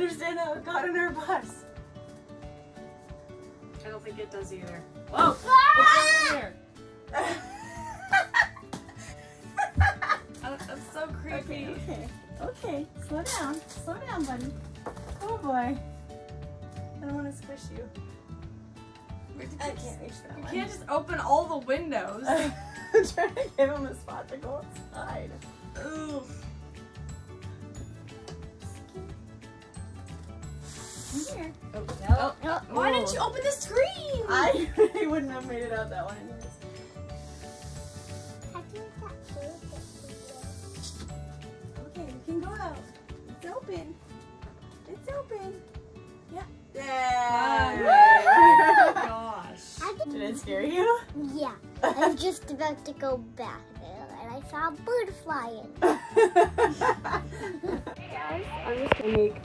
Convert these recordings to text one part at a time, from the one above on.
understand how it got in our bus. I don't think it does either. Whoa! Ah! Here. That's so creepy. Okay. Slow down, buddy. Oh boy. I don't want to squish you. I can't reach that one. You can't just open all the windows. I'm trying to give him a spot to go outside. Ooh. Come here. Oh. Why didn't you open the screen? I wouldn't have made it out that one anyways. Okay, you can go out. It's open. It's open. Yeah. Yeah. Oh my gosh. Did it scare you? Yeah. I was just about to go back there and I saw a bird flying. Hey guys, I'm just gonna make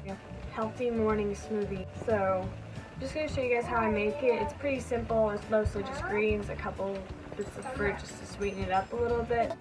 a healthy morning smoothie. So I'm just gonna show you guys how I make it. It's pretty simple. It's mostly just greens, a couple bits of fruit just to sweeten it up a little bit.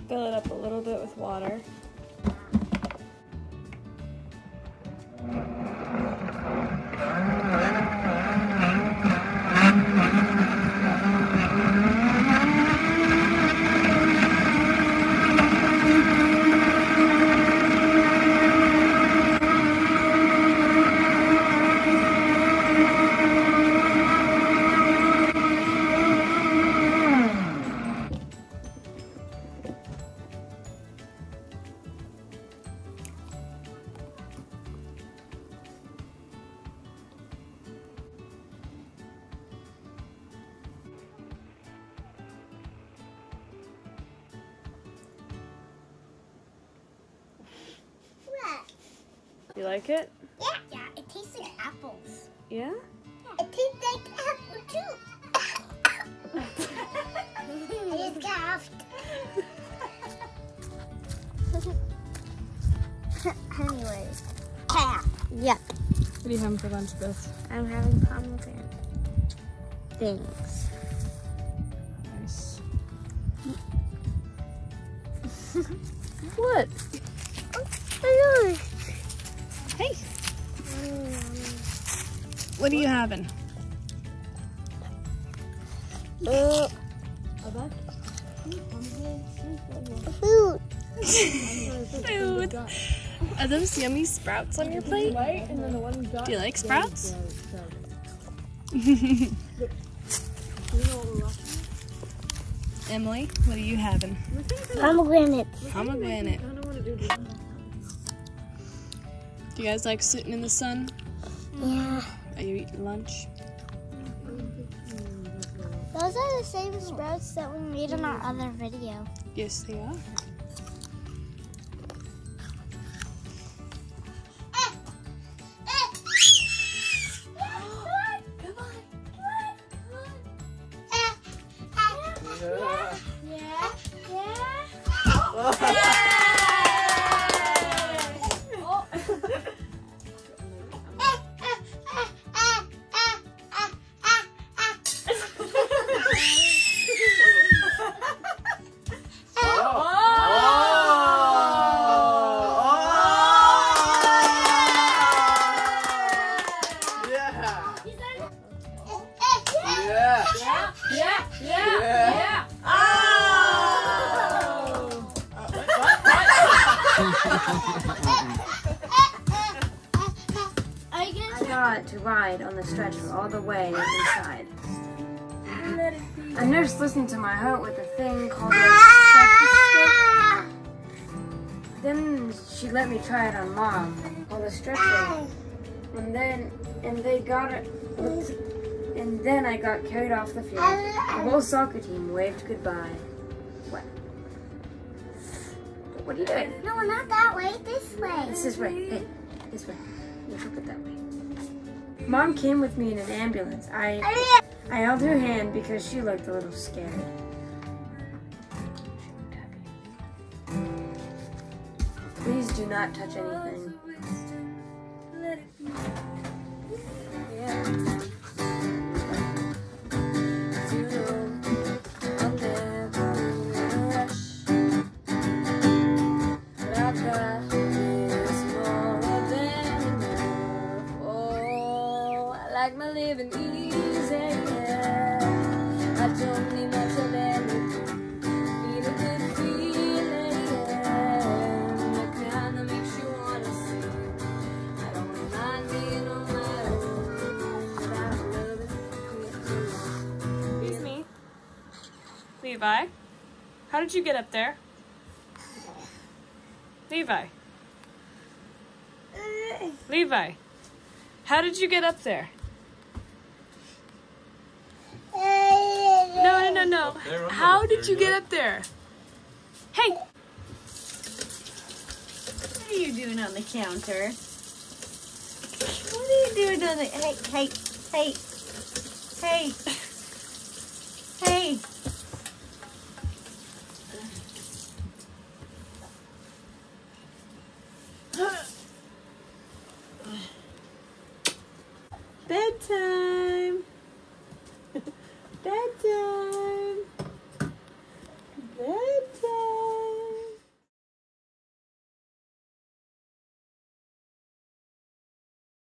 Fill it up a little bit with water. You like it? Yeah, it tastes like apples. Yeah? It tastes like apple too. I just coughed. Anyways. Yep. What are you having for lunch, Beth? I'm having pomegranate things. Nice. What? Hey. What are you having? Food. Food. Are those yummy sprouts on your plate? Do you like sprouts? Emily, what are you having? Pomegranate. Pomegranate. Do you guys like sitting in the sun? Yeah. Are you eating lunch? Those are the same sprouts that we made in our other video. Yes, they are. I got to ride on the stretcher all the way inside. A nurse listened to my heart with a thing called a stethoscope. Then she let me try it on Mom on the stretcher. And then I got carried off the field. The whole soccer team waved goodbye. What? What are you doing? No, not that way. This way. This way. Hey, this way. You flip it that way. Mom came with me in an ambulance. I held her hand because she looked a little scared. Please do not touch anything. Like my living easy, yeah. I don't need much of anything. Feel a good feeling, yeah. The kind that makes you wanna sing. I don't mind being on my own, but I love it. Excuse me. Levi, how did you get up there? Levi. Levi, how did you get up there? No. How did you get up there? Hey! What are you doing on the counter? What are you doing on the... Hey. Bedtime.